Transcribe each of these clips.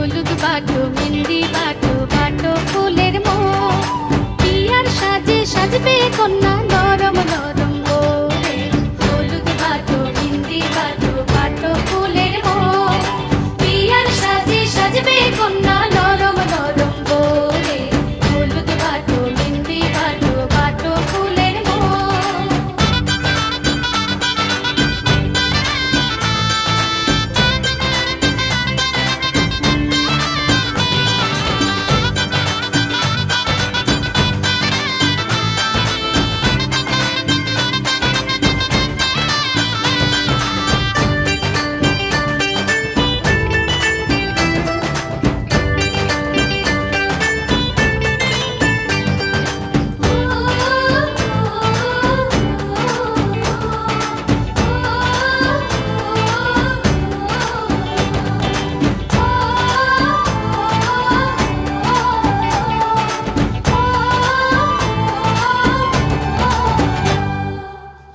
হলুদ বাটো মেহেন্দি বাটো বাটো ফুলের মোড় পিয়ার সাজে সাজবে কন্যা নরম নরম গোরে হলুদ বাটো মেহেন্দি বাটো বাটো ফুলের মোড় পিয়ার সাজে সাজবে কন্যা নরম নরম গোরে হলুদ বাটো মেহেন্দি বাটো বাটো ফুলের মোড়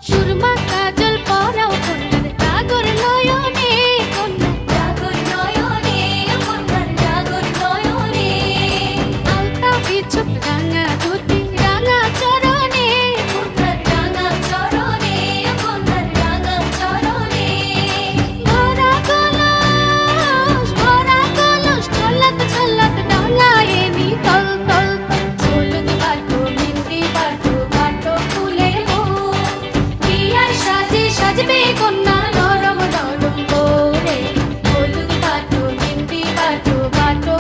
সুরমা কাজল পরাও কন্যার ডাগর নয়নে কন্যার ডাগর নয়নে কন্যার ডাগর নয়নে আলতা বিছুক রাঙা ধুতি রাঙা চরণে কন্যার রাঙা চরণে কন্যার রাঙা চরণে ভরা কলস ছলক ছলক ডলায়ে নি তল তল হলুদ বাটো মেহেন্দি বাটো বাটো ফুলের মোড় পিয়ার সাজে সাজবে কন্যা নরম নরম গোরে হলুদ বাটো মেহেন্দি বাটো বাটো